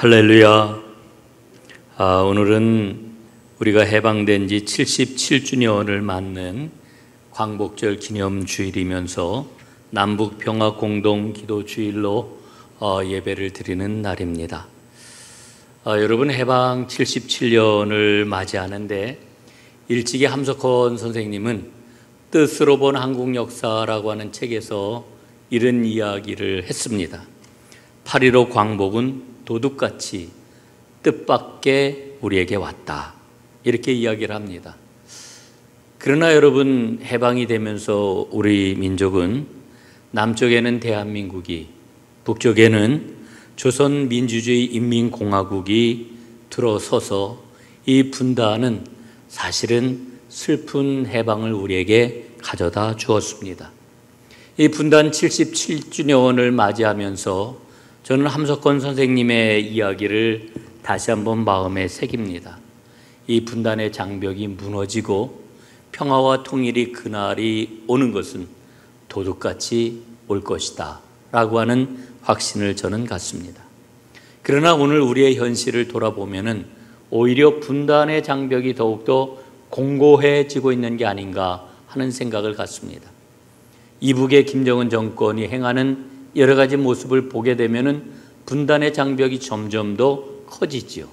할렐루야. 오늘은 우리가 해방된 지 77주년을 맞는 광복절 기념주일이면서 남북평화공동기도주일로 예배를 드리는 날입니다. 여러분, 해방 77년을 맞이하는데 일찍이 함석헌 선생님은 뜻으로 본 한국 역사라고 하는 책에서 이런 이야기를 했습니다. 8.15 광복은 도둑같이 뜻밖의 우리에게 왔다, 이렇게 이야기를 합니다. 그러나 여러분, 해방이 되면서 우리 민족은 남쪽에는 대한민국이, 북쪽에는 조선민주주의 인민공화국이 들어서서 이 분단은 사실은 슬픈 해방을 우리에게 가져다 주었습니다. 이 분단 77주년을 맞이하면서 저는 함석헌 선생님의 이야기를 다시 한번 마음에 새깁니다. 이 분단의 장벽이 무너지고 평화와 통일이 그날이 오는 것은 도둑같이 올 것이다 라고 하는 확신을 저는 갖습니다. 그러나 오늘 우리의 현실을 돌아보면은 오히려 분단의 장벽이 더욱더 공고해지고 있는 게 아닌가 하는 생각을 갖습니다. 이북의 김정은 정권이 행하는 여러 가지 모습을 보게 되면은 분단의 장벽이 점점 더 커지지요.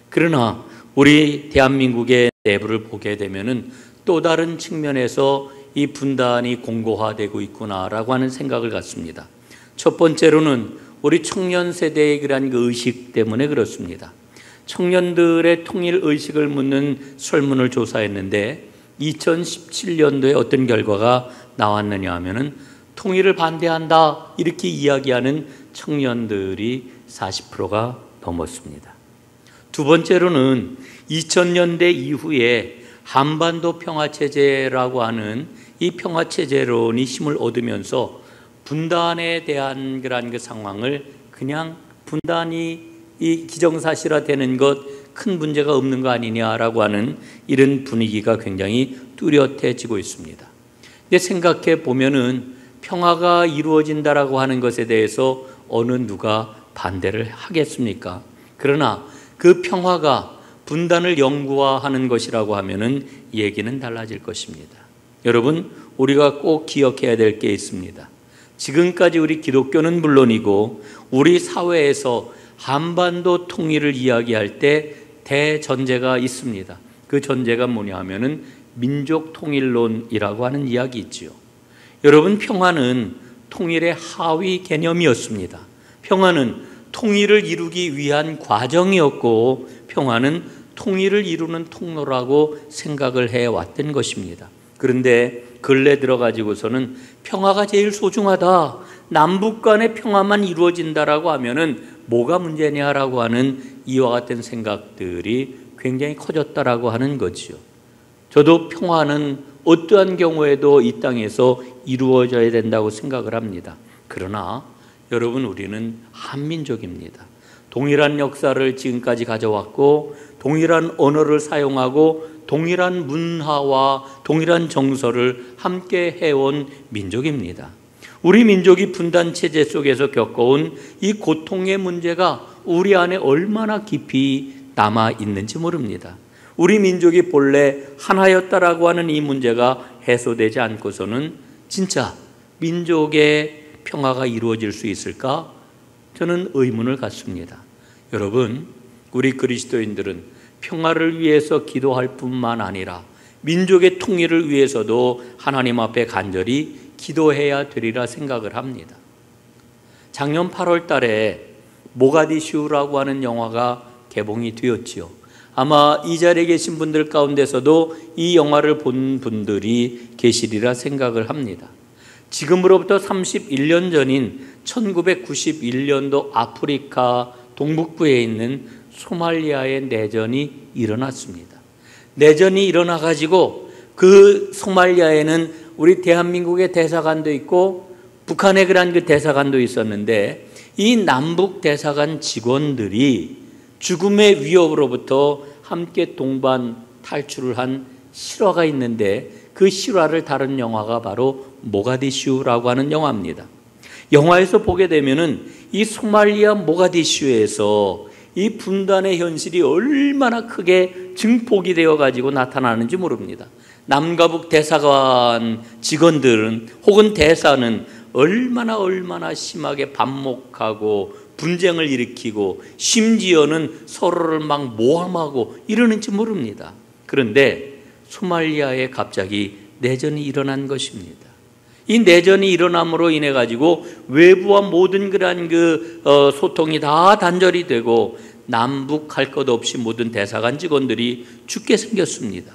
그러나 우리 대한민국의 내부를 보게 되면은 또 다른 측면에서 이 분단이 공고화되고 있구나라고 하는 생각을 갖습니다. 첫 번째로는 우리 청년 세대의 그런 그 의식 때문에 그렇습니다. 청년들의 통일 의식을 묻는 설문을 조사했는데 2017년도에 어떤 결과가 나왔느냐 하면은 통일을 반대한다, 이렇게 이야기하는 청년들이 40%가 넘었습니다. 두 번째로는 2000년대 이후에 한반도 평화체제라고 하는 이 평화체제론이 힘을 얻으면서 분단에 대한 그런 그 상황을 그냥 분단이 이 기정사실화되는 것 큰 문제가 없는 거 아니냐라고 하는 이런 분위기가 굉장히 뚜렷해지고 있습니다. 근데 생각해 보면은 평화가 이루어진다라고 하는 것에 대해서 어느 누가 반대를 하겠습니까? 그러나 그 평화가 분단을 영구화하는 것이라고 하면은 얘기는 달라질 것입니다. 여러분, 우리가 꼭 기억해야 될 게 있습니다. 지금까지 우리 기독교는 물론이고 우리 사회에서 한반도 통일을 이야기할 때 대전제가 있습니다. 그 전제가 뭐냐 하면은 민족 통일론이라고 하는 이야기 있지요. 여러분, 평화는 통일의 하위 개념이었습니다. 평화는 통일을 이루기 위한 과정이었고 평화는 통일을 이루는 통로라고 생각을 해왔던 것입니다. 그런데 근래 들어가지고서는 평화가 제일 소중하다, 남북 간의 평화만 이루어진다라고 하면은 뭐가 문제냐라고 하는 이와 같은 생각들이 굉장히 커졌다라고 하는 거지요. 저도 평화는 어떠한 경우에도 이 땅에서 이루어져야 된다고 생각을 합니다. 그러나 여러분, 우리는 한민족입니다. 동일한 역사를 지금까지 가져왔고 동일한 언어를 사용하고 동일한 문화와 동일한 정서를 함께 해온 민족입니다. 우리 민족이 분단체제 속에서 겪어온 이 고통의 문제가 우리 안에 얼마나 깊이 남아있는지 모릅니다. 우리 민족이 본래 하나였다라고 하는 이 문제가 해소되지 않고서는 진짜 민족의 평화가 이루어질 수 있을까? 저는 의문을 갖습니다. 여러분, 우리 그리스도인들은 평화를 위해서 기도할 뿐만 아니라 민족의 통일을 위해서도 하나님 앞에 간절히 기도해야 되리라 생각을 합니다. 작년 8월 달에 모가디슈라고 하는 영화가 개봉이 되었지요. 아마 이 자리에 계신 분들 가운데서도 이 영화를 본 분들이 계시리라 생각을 합니다. 지금으로부터 31년 전인 1991년도 아프리카 동북부에 있는 소말리아의 내전이 일어났습니다. 내전이 일어나가지고 그 소말리아에는 우리 대한민국의 대사관도 있고 북한의 그런 그 대사관도 있었는데 이 남북 대사관 직원들이 죽음의 위협으로부터 함께 동반 탈출을 한 실화가 있는데 그 실화를 다룬 영화가 바로 모가디슈라고 하는 영화입니다. 영화에서 보게 되면은 이 소말리아 모가디슈에서 이 분단의 현실이 얼마나 크게 증폭이 되어 가지고 나타나는지 모릅니다. 남과 북 대사관 직원들은 혹은 대사는 얼마나 심하게 반목하고 분쟁을 일으키고 심지어는 서로를 막 모함하고 이러는지 모릅니다. 그런데 소말리아에 갑자기 내전이 일어난 것입니다. 이 내전이 일어남으로 인해 가지고 외부와 모든 그러한 소통이 다 단절이 되고 남북 할 것 없이 모든 대사관 직원들이 죽게 생겼습니다.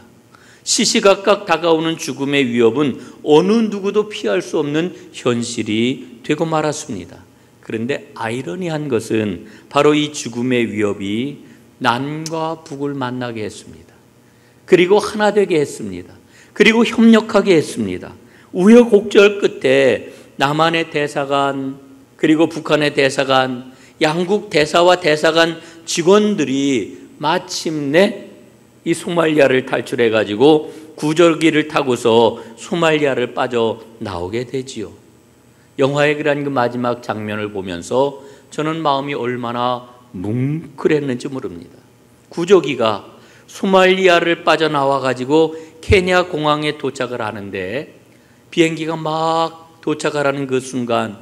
시시각각 다가오는 죽음의 위협은 어느 누구도 피할 수 없는 현실이 되고 말았습니다. 그런데 아이러니한 것은 바로 이 죽음의 위협이 남과 북을 만나게 했습니다. 그리고 하나 되게 했습니다. 그리고 협력하게 했습니다. 우여곡절 끝에 남한의 대사관 그리고 북한의 대사관, 양국 대사와 대사관 직원들이 마침내 이 소말리아를 탈출해 가지고 구절기를 타고서 소말리아를 빠져나오게 되지요. 영화의 그런 그 마지막 장면을 보면서 저는 마음이 얼마나 뭉클했는지 모릅니다. 구조기가 소말리아를 빠져나와 가지고 케냐 공항에 도착을 하는데 비행기가 막 도착하라는 그 순간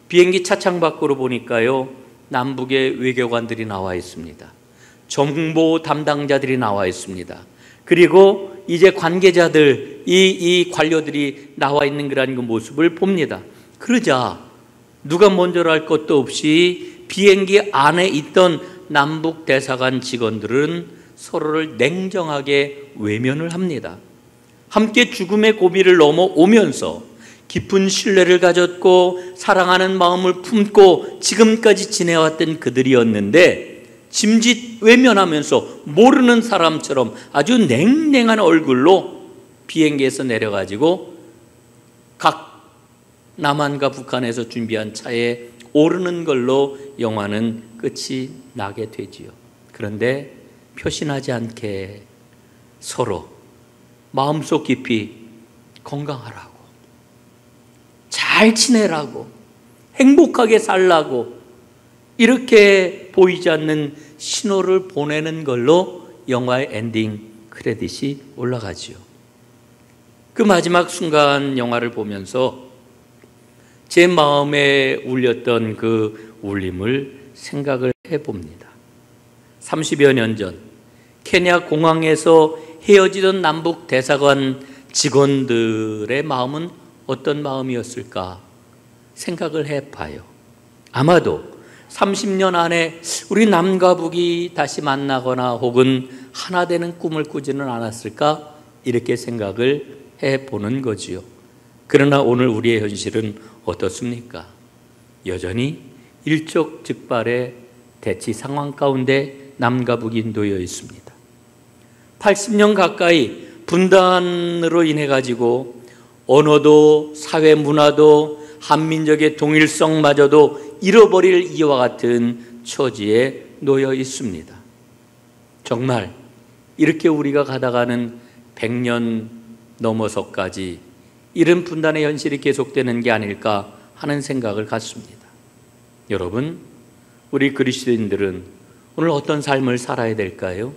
비행기 차창 밖으로 보니까요, 남북의 외교관들이 나와 있습니다. 정보 담당자들이 나와 있습니다. 그리고 이제 관계자들, 이 관료들이 나와 있는 그런 그 모습을 봅니다. 그러자 누가 먼저라 할 것도 없이 비행기 안에 있던 남북 대사관 직원들은 서로를 냉정하게 외면을 합니다. 함께 죽음의 고비를 넘어오면서 깊은 신뢰를 가졌고 사랑하는 마음을 품고 지금까지 지내왔던 그들이었는데 짐짓 외면하면서 모르는 사람처럼 아주 냉랭한 얼굴로 비행기에서 내려가지고 각 남한과 북한에서 준비한 차에 오르는 걸로 영화는 끝이 나게 되지요. 그런데 표신하지 않게 서로 마음속 깊이 건강하라고, 잘 지내라고, 행복하게 살라고 이렇게 보이지 않는 신호를 보내는 걸로 영화의 엔딩 크레딧이 올라가지요. 그 마지막 순간 영화를 보면서 제 마음에 울렸던 그 울림을 생각을 해봅니다. 30여 년 전 케냐 공항에서 헤어지던 남북 대사관 직원들의 마음은 어떤 마음이었을까 생각을 해봐요. 아마도 30년 안에 우리 남과 북이 다시 만나거나 혹은 하나 되는 꿈을 꾸지는 않았을까 이렇게 생각을 해보는 거지요. 그러나 오늘 우리의 현실은 어떻습니까? 여전히 일촉즉발의 대치 상황 가운데 남과 북이 놓여 있습니다. 80년 가까이 분단으로 인해 가지고 언어도 사회 문화도 한민족의 동일성마저도 잃어버릴 이와 같은 처지에 놓여 있습니다. 정말 이렇게 우리가 가다가는 100년 넘어서까지 이런 분단의 현실이 계속되는 게 아닐까 하는 생각을 갖습니다. 여러분, 우리 그리스도인들은 오늘 어떤 삶을 살아야 될까요?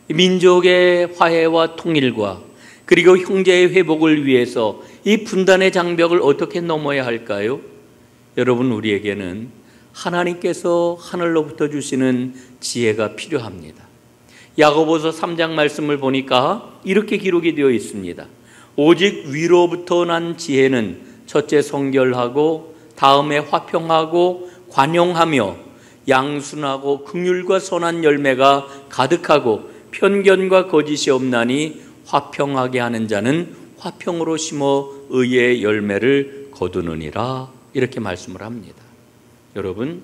민족의 화해와 통일과 그리고 형제의 회복을 위해서 이 분단의 장벽을 어떻게 넘어야 할까요? 여러분, 우리에게는 하나님께서 하늘로부터 주시는 지혜가 필요합니다. 야고보서 3장 말씀을 보니까 이렇게 기록이 되어 있습니다. 오직 위로부터 난 지혜는 첫째 성결하고 다음에 화평하고 관용하며 양순하고 긍휼과 선한 열매가 가득하고 편견과 거짓이 없나니 화평하게 하는 자는 화평으로 심어 의의 열매를 거두느니라 이렇게 말씀을 합니다. 여러분,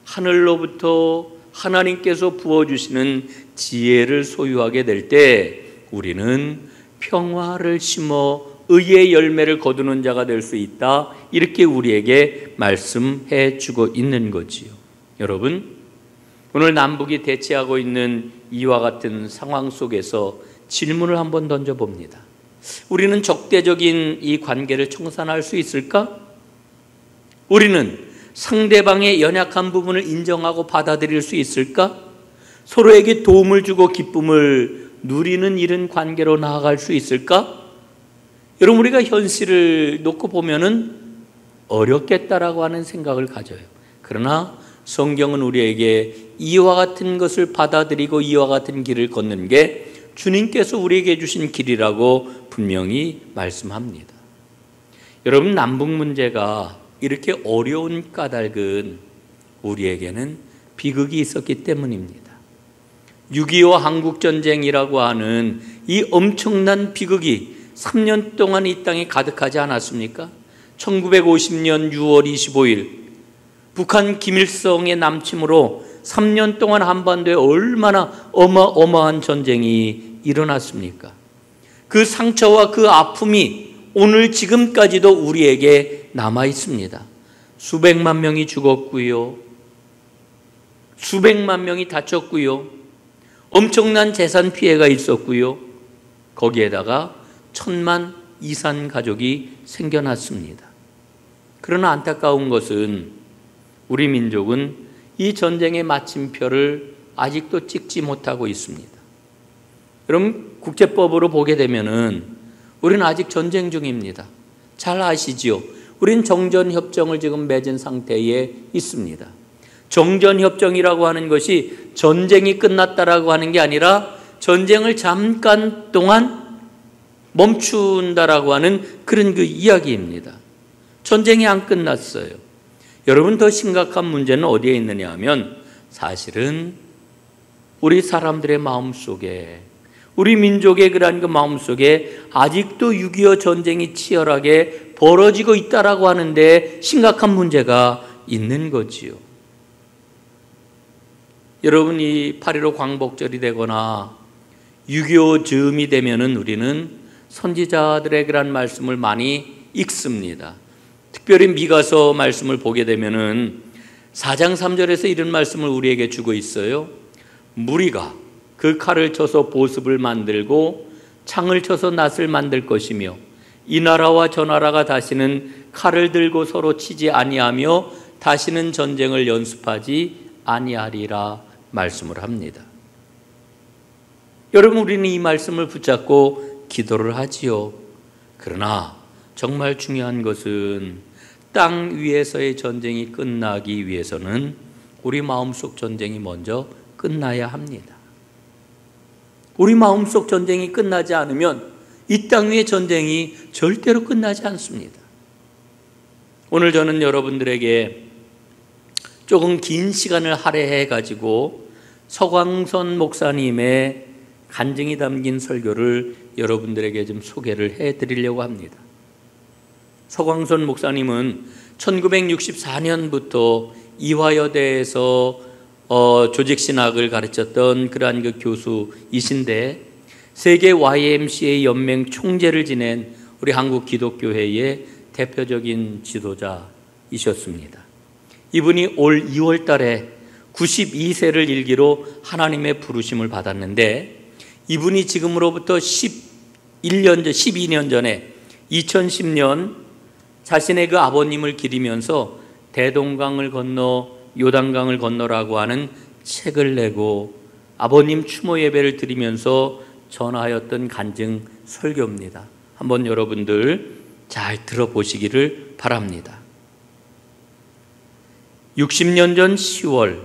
하늘로부터 하나님께서 부어주시는 지혜를 소유하게 될 때 우리는 평화를 심어 의의 열매를 거두는 자가 될 수 있다 이렇게 우리에게 말씀해 주고 있는 거지요. 여러분, 오늘 남북이 대치하고 있는 이와 같은 상황 속에서 질문을 한번 던져봅니다. 우리는 적대적인 이 관계를 청산할 수 있을까? 우리는 상대방의 연약한 부분을 인정하고 받아들일 수 있을까? 서로에게 도움을 주고 기쁨을 누리는 이런 관계로 나아갈 수 있을까? 여러분, 우리가 현실을 놓고 보면은 어렵겠다라고 하는 생각을 가져요. 그러나 성경은 우리에게 이와 같은 것을 받아들이고 이와 같은 길을 걷는 게 주님께서 우리에게 주신 길이라고 분명히 말씀합니다. 여러분, 남북 문제가 이렇게 어려운 까닭은 우리에게는 비극이 있었기 때문입니다. 6.25 한국전쟁이라고 하는 이 엄청난 비극이 3년 동안 이 땅에 가득하지 않았습니까? 1950년 6월 25일 북한 김일성의 남침으로 3년 동안 한반도에 얼마나 어마어마한 전쟁이 일어났습니까? 그 상처와 그 아픔이 오늘 지금까지도 우리에게 남아 있습니다. 수백만 명이 죽었고요. 수백만 명이 다쳤고요. 엄청난 재산 피해가 있었고요. 거기에다가 1000만 이산 가족이 생겨났습니다. 그러나 안타까운 것은 우리 민족은 이 전쟁의 마침표를 아직도 찍지 못하고 있습니다. 여러분, 국제법으로 보게 되면은 우리는 아직 전쟁 중입니다. 잘 아시지요? 우린 정전협정을 지금 맺은 상태에 있습니다. 정전협정이라고 하는 것이 전쟁이 끝났다라고 하는 게 아니라 전쟁을 잠깐 동안 멈춘다라고 하는 그런 그 이야기입니다. 전쟁이 안 끝났어요. 여러분, 더 심각한 문제는 어디에 있느냐 하면 사실은 우리 사람들의 마음속에, 우리 민족의 그러한 그 마음속에 아직도 6.25 전쟁이 치열하게 벌어지고 있다라고 하는데 심각한 문제가 있는 거지요. 여러분이 8.15 광복절이 되거나 6.25 즈음이 되면은 우리는 선지자들의 그런 말씀을 많이 읽습니다. 특별히 미가서 말씀을 보게 되면은 4장 3절에서 이런 말씀을 우리에게 주고 있어요. 무리가 그 칼을 쳐서 보습을 만들고 창을 쳐서 낫을 만들 것이며 이 나라와 저 나라가 다시는 칼을 들고 서로 치지 아니하며 다시는 전쟁을 연습하지 아니하리라 말씀을 합니다. 여러분, 우리는 이 말씀을 붙잡고 기도를 하지요. 그러나 정말 중요한 것은 땅 위에서의 전쟁이 끝나기 위해서는 우리 마음속 전쟁이 먼저 끝나야 합니다. 우리 마음속 전쟁이 끝나지 않으면 이 땅 위의 전쟁이 절대로 끝나지 않습니다. 오늘 저는 여러분들에게 조금 긴 시간을 할애해 가지고 서광선 목사님의 간증이 담긴 설교를 여러분들에게 좀 소개를 해드리려고 합니다. 서광선 목사님은 1964년부터 이화여대에서 조직신학을 가르쳤던 그러한 그 교수이신데 세계 YMCA 연맹 총재를 지낸 우리 한국 기독교회의 대표적인 지도자이셨습니다. 이분이 올 2월 달에 92세를 일기로 하나님의 부르심을 받았는데 이분이 지금으로부터 12년 전에 2010년 자신의 그 아버님을 기리면서 대동강을 건너 요단강을 건너라고 하는 책을 내고 아버님 추모 예배를 드리면서 전하였던 간증 설교입니다. 한번 여러분들 잘 들어보시기를 바랍니다. 60년 전 10월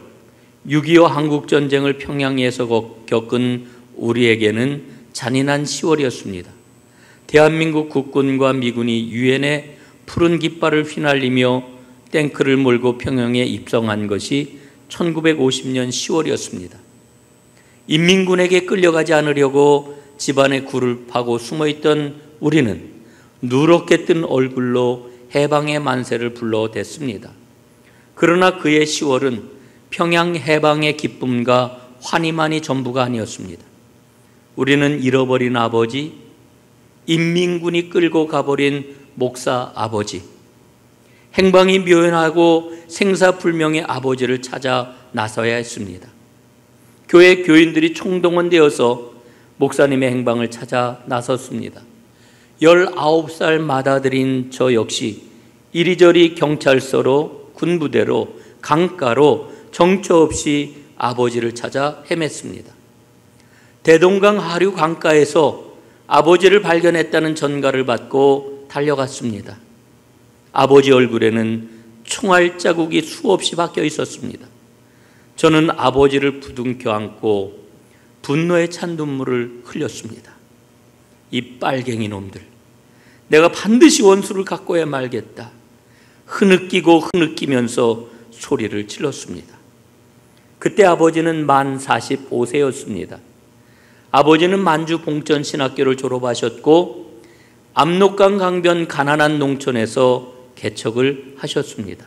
6.25 한국전쟁을 평양에서 겪은 우리에게는 잔인한 10월이었습니다. 대한민국 국군과 미군이 유엔의 푸른 깃발을 휘날리며 탱크를 몰고 평양에 입성한 것이 1950년 10월이었습니다. 인민군에게 끌려가지 않으려고 집안에 굴을 파고 숨어있던 우리는 누렇게 뜬 얼굴로 해방의 만세를 불러댔습니다. 그러나 그의 10월은 평양 해방의 기쁨과 환희만이 전부가 아니었습니다. 우리는 잃어버린 아버지, 인민군이 끌고 가버린 목사 아버지, 행방이 묘연하고 생사불명의 아버지를 찾아 나서야 했습니다. 교회 교인들이 총동원되어서 목사님의 행방을 찾아 나섰습니다. 19살 맏아들인 저 역시 이리저리 경찰서로 군부대로 강가로 정처 없이 아버지를 찾아 헤맸습니다. 대동강 하류 강가에서 아버지를 발견했다는 전가를 받고 달려갔습니다. 아버지 얼굴에는 총알 자국이 수없이 박혀 있었습니다. 저는 아버지를 부둥켜 안고 분노에 찬 눈물을 흘렸습니다. 이 빨갱이 놈들, 내가 반드시 원수를 갚고야 말겠다. 흐느끼고 흐느끼면서 소리를 질렀습니다. 그때 아버지는 만 45세였습니다. 아버지는 만주 봉천신학교를 졸업하셨고 압록강 강변 가난한 농촌에서 개척을 하셨습니다.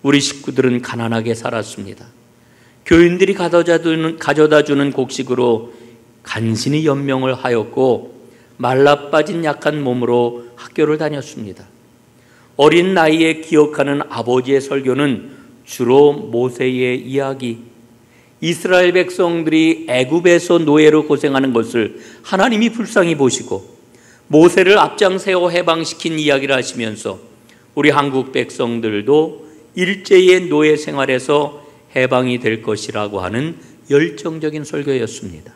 우리 식구들은 가난하게 살았습니다. 교인들이 가져다 주는 곡식으로 간신히 연명을 하였고 말라빠진 약한 몸으로 학교를 다녔습니다. 어린 나이에 기억하는 아버지의 설교는 주로 모세의 이야기, 이스라엘 백성들이 애굽에서 노예로 고생하는 것을 하나님이 불쌍히 보시고 모세를 앞장세워 해방시킨 이야기를 하시면서 우리 한국 백성들도 일제의 노예 생활에서 해방이 될 것이라고 하는 열정적인 설교였습니다.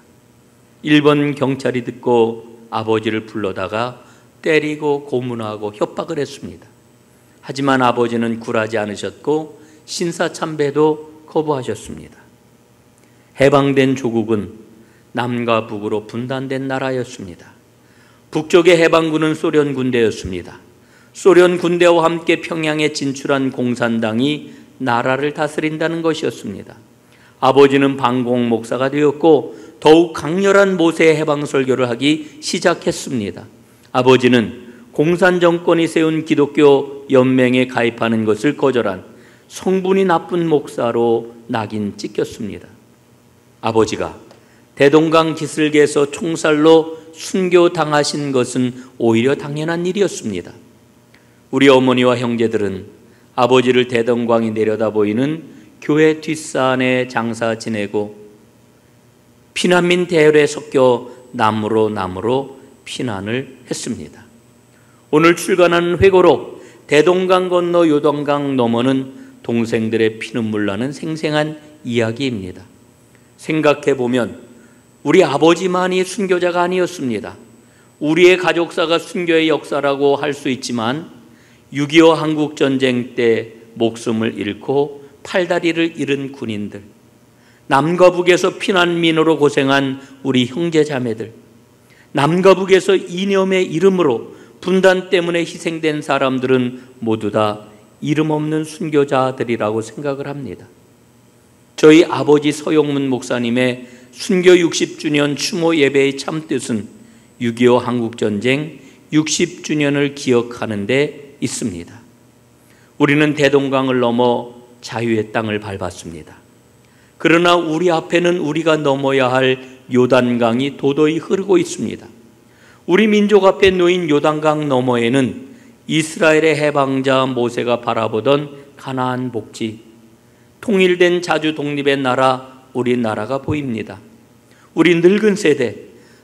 일본 경찰이 듣고 아버지를 불러다가 때리고 고문하고 협박을 했습니다. 하지만 아버지는 굴하지 않으셨고 신사참배도 거부하셨습니다. 해방된 조국은 남과 북으로 분단된 나라였습니다. 북쪽의 해방군은 소련 군대였습니다. 소련 군대와 함께 평양에 진출한 공산당이 나라를 다스린다는 것이었습니다. 아버지는 방공 목사가 되었고 더욱 강렬한 모세의 해방 설교를 하기 시작했습니다. 아버지는 공산 정권이 세운 기독교 연맹에 가입하는 것을 거절한 성분이 나쁜 목사로 낙인 찍혔습니다. 아버지가 대동강 기슭에서 총살로 순교당하신 것은 오히려 당연한 일이었습니다. 우리 어머니와 형제들은 아버지를 대동강이 내려다 보이는 교회 뒷산에 장사 지내고 피난민 대열에 섞여 남으로 피난을 했습니다. 오늘 출간하는 회고록 대동강 건너 요단강 너머는 동생들의 피눈물 나는 생생한 이야기입니다. 생각해보면 우리 아버지만이 순교자가 아니었습니다. 우리의 가족사가 순교의 역사라고 할 수 있지만 6.25 한국전쟁 때 목숨을 잃고 팔다리를 잃은 군인들, 남과 북에서 피난민으로 고생한 우리 형제자매들, 남과 북에서 이념의 이름으로 분단 때문에 희생된 사람들은 모두 다 이름 없는 순교자들이라고 생각을 합니다. 저희 아버지 서용문 목사님의 순교 60주년 추모 예배의 참뜻은 6.25 한국전쟁 60주년을 기억하는 데 있습니다. 우리는 대동강을 넘어 자유의 땅을 밟았습니다. 그러나 우리 앞에는 우리가 넘어야 할 요단강이 도도히 흐르고 있습니다. 우리 민족 앞에 놓인 요단강 너머에는 이스라엘의 해방자 모세가 바라보던 가나안 복지, 통일된 자주 독립의 나라 우리나라가 보입니다. 우리 늙은 세대,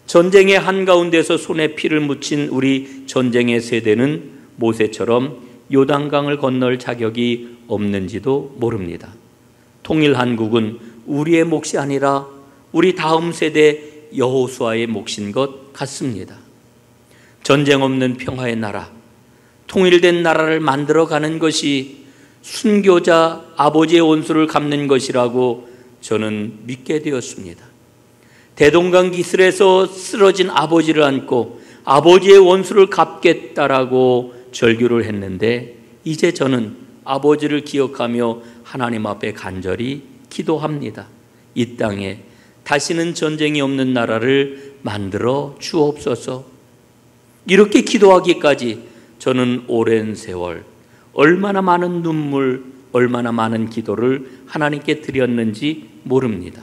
전쟁의 한가운데서 손에 피를 묻힌 우리 전쟁의 세대는 모세처럼 요단강을 건널 자격이 없는지도 모릅니다. 통일 한국은 우리의 몫이 아니라 우리 다음 세대 여호수아의 몫인 것 같습니다. 전쟁 없는 평화의 나라, 통일된 나라를 만들어가는 것이 순교자 아버지의 원수를 갚는 것이라고 저는 믿게 되었습니다. 대동강 기슭에서 쓰러진 아버지를 안고 아버지의 원수를 갚겠다라고 절규를 했는데 이제 저는 아버지를 기억하며 하나님 앞에 간절히 기도합니다. 이 땅에 다시는 전쟁이 없는 나라를 만들어 주옵소서. 이렇게 기도하기까지 저는 오랜 세월 얼마나 많은 눈물, 얼마나 많은 기도를 하나님께 드렸는지 모릅니다.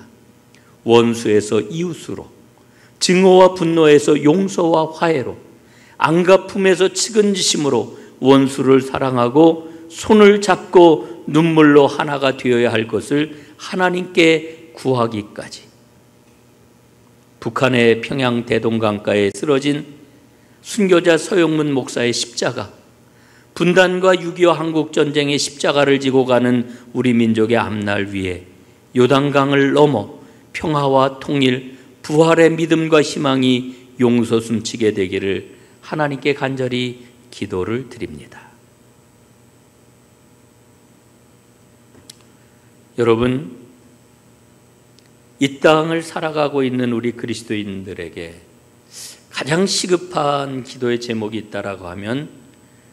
원수에서 이웃으로, 증오와 분노에서 용서와 화해로, 안갚음에서 측은지심으로 원수를 사랑하고 손을 잡고 눈물로 하나가 되어야 할 것을 하나님께 구하기까지. 북한의 평양 대동강가에 쓰러진 순교자 서용문 목사의 십자가, 분단과 6.25 한국전쟁의 십자가를 지고 가는 우리 민족의 앞날 위에 요단강을 넘어 평화와 통일, 부활의 믿음과 희망이 용서 숨치게 되기를 하나님께 간절히 기도를 드립니다. 여러분, 이 땅을 살아가고 있는 우리 그리스도인들에게 가장 시급한 기도의 제목이 있다라고 하면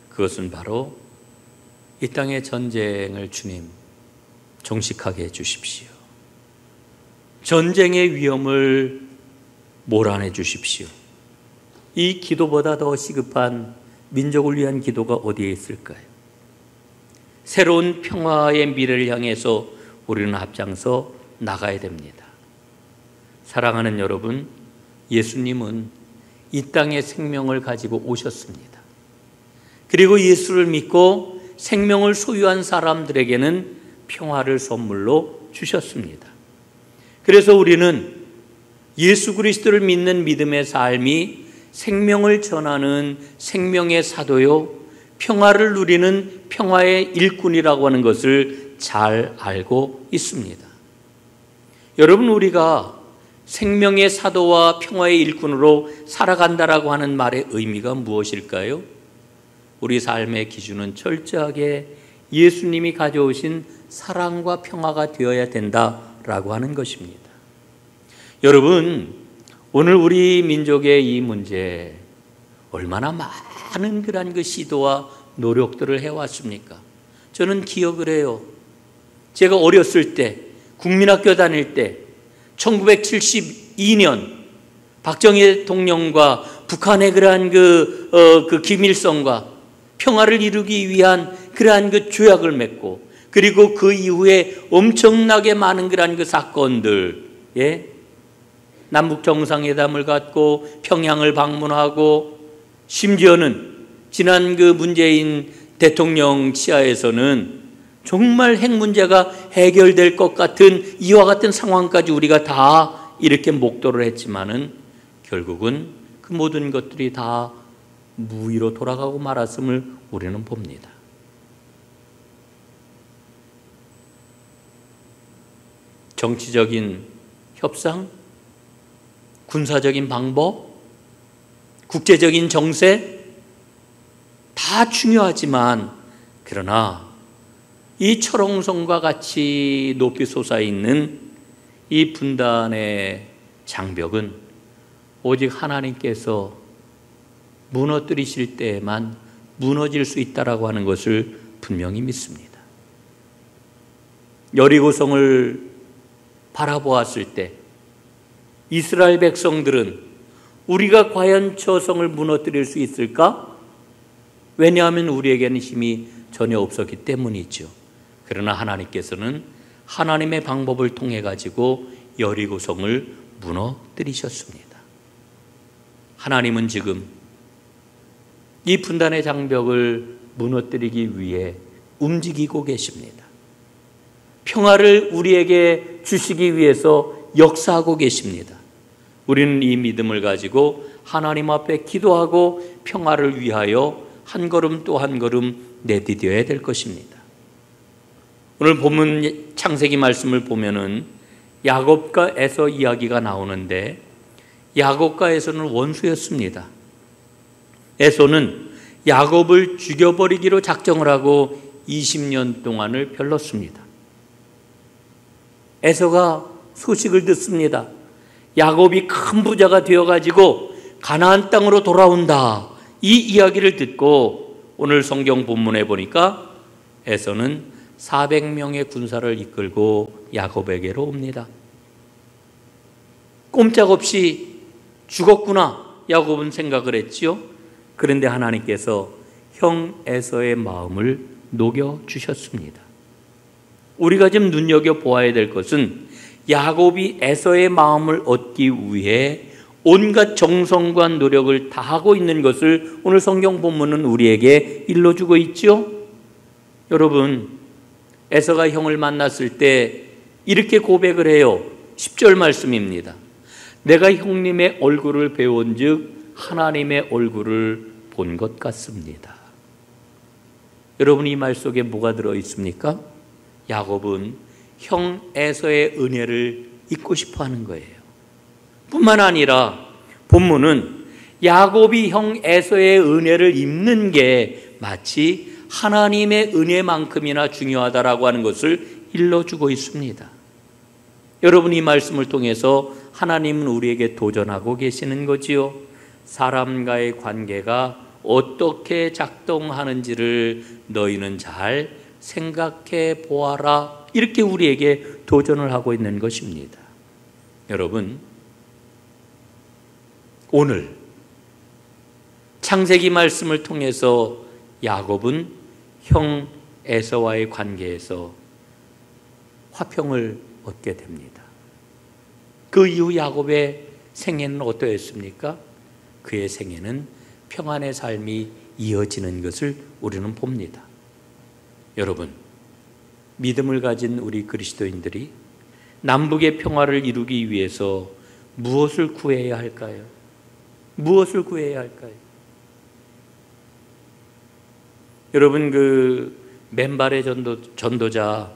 그것은 바로 이 땅의 전쟁을 주님 종식하게 해주십시오. 전쟁의 위험을 몰아내 주십시오. 이 기도보다 더 시급한 민족을 위한 기도가 어디에 있을까요? 새로운 평화의 미래를 향해서 우리는 앞장서 나가야 됩니다. 사랑하는 여러분, 예수님은 이 땅에 생명을 가지고 오셨습니다. 그리고 예수를 믿고 생명을 소유한 사람들에게는 평화를 선물로 주셨습니다. 그래서 우리는 예수 그리스도를 믿는 믿음의 삶이 생명을 전하는 생명의 사도요, 평화를 누리는 평화의 일꾼이라고 하는 것을 잘 알고 있습니다. 여러분, 우리가 생명의 사도와 평화의 일꾼으로 살아간다라고 하는 말의 의미가 무엇일까요? 우리 삶의 기준은 철저하게 예수님이 가져오신 사랑과 평화가 되어야 된다라고 하는 것입니다. 여러분, 오늘 우리 민족의 이 문제 얼마나 많은 그런 그 시도와 노력들을 해왔습니까? 저는 기억을 해요. 제가 어렸을 때, 국민학교 다닐 때 1972년 박정희 대통령과 북한의 그러한 그 기밀성과 평화를 이루기 위한 그러한 그 조약을 맺고, 그리고 그 이후에 엄청나게 많은 그러한 그 사건들, 남북 정상회담을 갖고 평양을 방문하고, 심지어는 지난 그 문재인 대통령 치하에서는 정말 핵 문제가 해결될 것 같은 이와 같은 상황까지 우리가 다 이렇게 목도를 했지만은 결국은 그 모든 것들이 다 무위로 돌아가고 말았음을 우리는 봅니다. 정치적인 협상, 군사적인 방법, 국제적인 정세 다 중요하지만, 그러나 이 철옹성과 같이 높이 솟아있는 이 분단의 장벽은 오직 하나님께서 무너뜨리실 때에만 무너질 수 있다라고 하는 것을 분명히 믿습니다. 여리고성을 바라보았을 때 이스라엘 백성들은 우리가 과연 저 성을 무너뜨릴 수 있을까? 왜냐하면 우리에게는 힘이 전혀 없었기 때문이죠. 그러나 하나님께서는 하나님의 방법을 통해 가지고 여리고성을 무너뜨리셨습니다. 하나님은 지금 이 분단의 장벽을 무너뜨리기 위해 움직이고 계십니다. 평화를 우리에게 주시기 위해서 역사하고 계십니다. 우리는 이 믿음을 가지고 하나님 앞에 기도하고 평화를 위하여 한 걸음 또 한 걸음 내디뎌야 될 것입니다. 오늘 본문 창세기 말씀을 보면은 야곱과 에서 이야기가 나오는데, 야곱과 에서는 원수였습니다. 에서는 야곱을 죽여버리기로 작정을 하고 20년 동안을 별렀습니다. 에서가 소식을 듣습니다. 야곱이 큰 부자가 되어가지고 가나안 땅으로 돌아온다. 이 이야기를 듣고 오늘 성경 본문에 보니까 에서는 400명의 군사를 이끌고 야곱에게로 옵니다. 꼼짝없이 죽었구나 야곱은 생각을 했지요. 그런데 하나님께서 형 에서의 마음을 녹여주셨습니다. 우리가 좀 눈여겨보아야 될 것은 야곱이 에서의 마음을 얻기 위해 온갖 정성과 노력을 다하고 있는 것을 오늘 성경 본문은 우리에게 일러주고 있죠. 여러분, 에서가 형을 만났을 때 이렇게 고백을 해요. 10절 말씀입니다. 내가 형님의 얼굴을 배운 즉 하나님의 얼굴을 본 것 같습니다. 여러분 이 말 속에 뭐가 들어 있습니까? 야곱은 형 에서의 은혜를 잊고 싶어 하는 거예요. 뿐만 아니라 본문은 야곱이 형 에서의 은혜를 잊는 게 마치 하나님의 은혜만큼이나 중요하다라고 하는 것을 일러주고 있습니다. 여러분 이 말씀을 통해서 하나님은 우리에게 도전하고 계시는 거지요. 사람과의 관계가 어떻게 작동하는지를 너희는 잘 생각해 보아라. 이렇게 우리에게 도전을 하고 있는 것입니다. 여러분, 오늘 창세기 말씀을 통해서 야곱은 형 에서와의 관계에서 화평을 얻게 됩니다. 그 이후 야곱의 생애는 어떠했습니까? 그의 생애는 평안의 삶이 이어지는 것을 우리는 봅니다. 여러분, 믿음을 가진 우리 그리스도인들이 남북의 평화를 이루기 위해서 무엇을 구해야 할까요? 무엇을 구해야 할까요? 여러분, 그 맨발의 전도자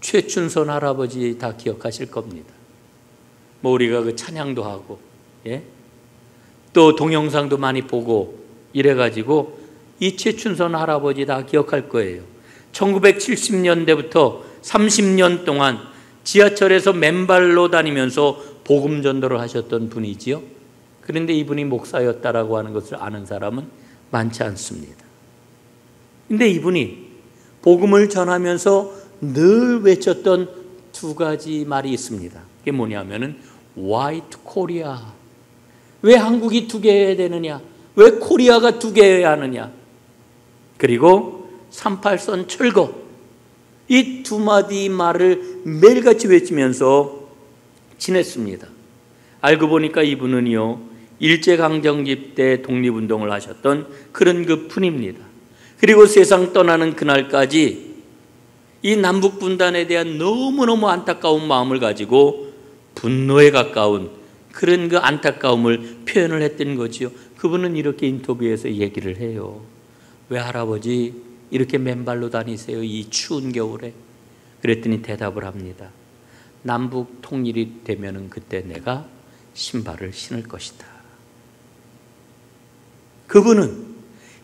최춘선 할아버지 다 기억하실 겁니다. 뭐 우리가 그 찬양도 하고, 예? 또 동영상도 많이 보고 이래가지고 이 최춘선 할아버지 다 기억할 거예요. 1970년대부터 30년 동안 지하철에서 맨발로 다니면서 복음 전도를 하셨던 분이지요. 그런데 이분이 목사였다라고 하는 것을 아는 사람은 많지 않습니다. 근데 이분이 복음을 전하면서 늘 외쳤던 두 가지 말이 있습니다. 그게 뭐냐면은 White Korea. 왜 한국이 두 개여야 되느냐? 왜 코리아가 두 개여야 하느냐? 그리고 38선 철거. 이 두 마디 말을 매일같이 외치면서 지냈습니다. 알고 보니까 이분은요, 일제강점기 때 독립운동을 하셨던 그런 그 분입니다. 그리고 세상 떠나는 그날까지 이 남북분단에 대한 너무너무 안타까운 마음을 가지고 분노에 가까운 그런 그 안타까움을 표현을 했던 거지요. 그분은 이렇게 인터뷰에서 얘기를 해요. 왜 할아버지 이렇게 맨발로 다니세요? 이 추운 겨울에. 그랬더니 대답을 합니다. 남북 통일이 되면은 그때 내가 신발을 신을 것이다. 그분은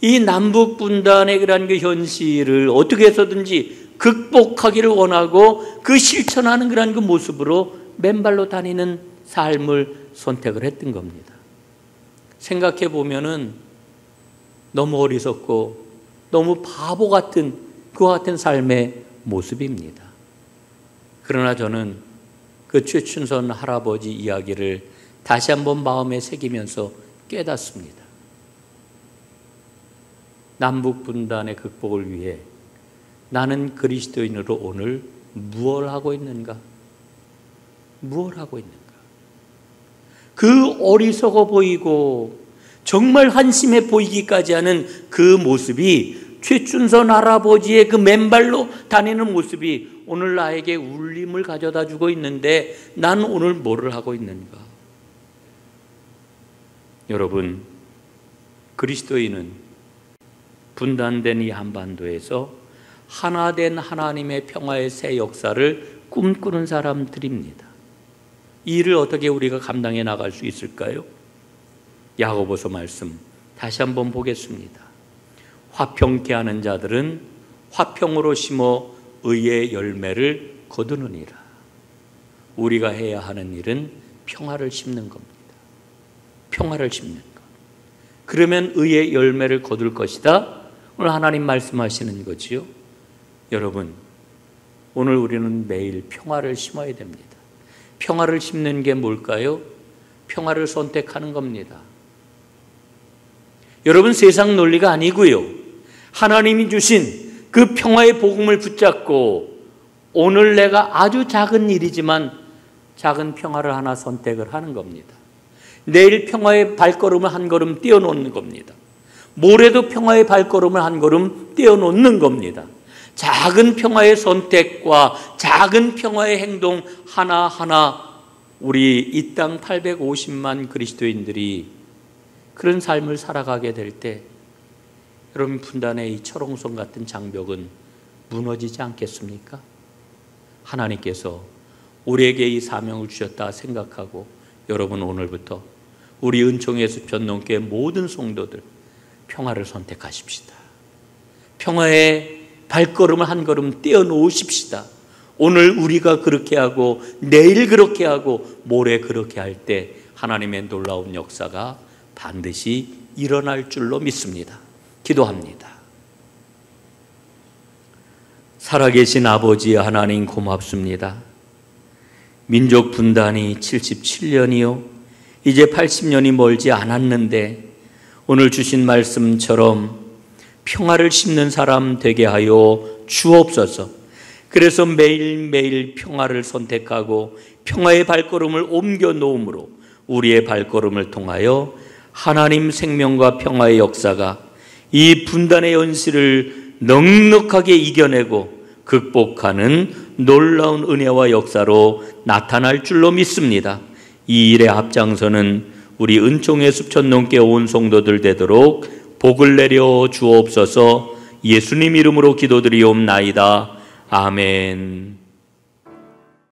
이 남북 분단의 그런 그 현실을 어떻게 해서든지 극복하기를 원하고 그 실천하는 그런 그 모습으로 맨발로 다니는 삶을 선택을 했던 겁니다. 생각해 보면은 너무 어리석고 너무 바보 같은 그와 같은 삶의 모습입니다. 그러나 저는 그 최춘선 할아버지 이야기를 다시 한번 마음에 새기면서 깨닫습니다. 남북 분단의 극복을 위해 나는 그리스도인으로 오늘 무엇을 하고 있는가? 무엇을 하고 있는가? 그 어리석어 보이고 정말 한심해 보이기까지 하는 그 모습이 최춘선 할아버지의 그 맨발로 다니는 모습이 오늘 나에게 울림을 가져다 주고 있는데 난 오늘 뭐를 하고 있는가? 여러분, 그리스도인은 분단된 이 한반도에서 하나된 하나님의 평화의 새 역사를 꿈꾸는 사람들입니다. 이 일을 어떻게 우리가 감당해 나갈 수 있을까요? 야고보서 말씀 다시 한번 보겠습니다. 화평케 하는 자들은 화평으로 심어 의의 열매를 거두느니라. 우리가 해야 하는 일은 평화를 심는 겁니다. 평화를 심는 것. 그러면 의의 열매를 거둘 것이다. 오늘 하나님 말씀하시는 거지요. 여러분, 오늘 우리는 매일 평화를 심어야 됩니다. 평화를 심는 게 뭘까요? 평화를 선택하는 겁니다. 여러분, 세상 논리가 아니고요, 하나님이 주신 그 평화의 복음을 붙잡고 오늘 내가 아주 작은 일이지만 작은 평화를 하나 선택을 하는 겁니다. 내일 평화의 발걸음을 한 걸음 띄워놓는 겁니다. 모레도 평화의 발걸음을 한 걸음 띄워놓는 겁니다. 작은 평화의 선택과 작은 평화의 행동 하나하나 우리 이 땅 850만 그리스도인들이 그런 삶을 살아가게 될 때 여러분, 분단의 이 철옹성 같은 장벽은 무너지지 않겠습니까? 하나님께서 우리에게 이 사명을 주셨다 생각하고 여러분, 오늘부터 우리 은총의 숲 전농교회 모든 성도들 평화를 선택하십시다. 평화의 발걸음을 한 걸음 떼어놓으십시다. 오늘 우리가 그렇게 하고 내일 그렇게 하고 모레 그렇게 할 때 하나님의 놀라운 역사가 반드시 일어날 줄로 믿습니다. 기도합니다. 살아계신 아버지 하나님, 고맙습니다. 민족 분단이 77년이요 이제 80년이 멀지 않았는데 오늘 주신 말씀처럼 평화를 심는 사람 되게 하여 주옵소서. 그래서 매일매일 평화를 선택하고 평화의 발걸음을 옮겨 놓음으로 우리의 발걸음을 통하여 하나님 생명과 평화의 역사가 이 분단의 연실을 넉넉하게 이겨내고 극복하는 놀라운 은혜와 역사로 나타날 줄로 믿습니다. 이 일에 앞장서는 우리 은총의 숲 전농교회 온 성도들 되도록 복을 내려 주옵소서. 예수님 이름으로 기도드리옵나이다. 아멘.